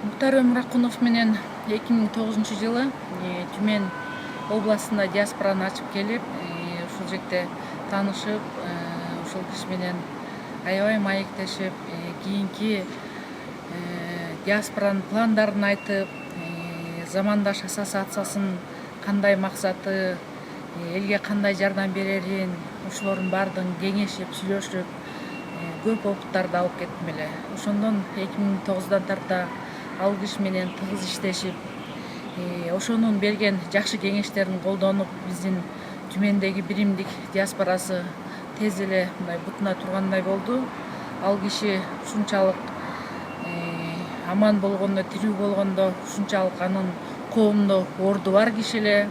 Муктар Өмүракунов менен 2009-жылы Түмен областында диаспораны ачып келип, ушул жерде таанышып, ушул киши менен аябай маектешип, кийинки диаспоранын пландарын айтып, замандаш ассоциациясынын кандай максаты, элге кандай жардам берерин, ушулордун баардыгын кеңешип, сүйлөшүп, көп опыттарды алып кеттим эле. Ошондон 2009-дан тарта ал киши менен тыгыз иштешип, ошонун берген жакшы кеңештерин колдонуп, биздин Түмендеги биримдик диаспорасы тез эле мындай бутуна тургандай болду. Ал киши ушунчалык аман болгондо, тирүү болгондо ушунчалык анын коомунда орду бар киши эле.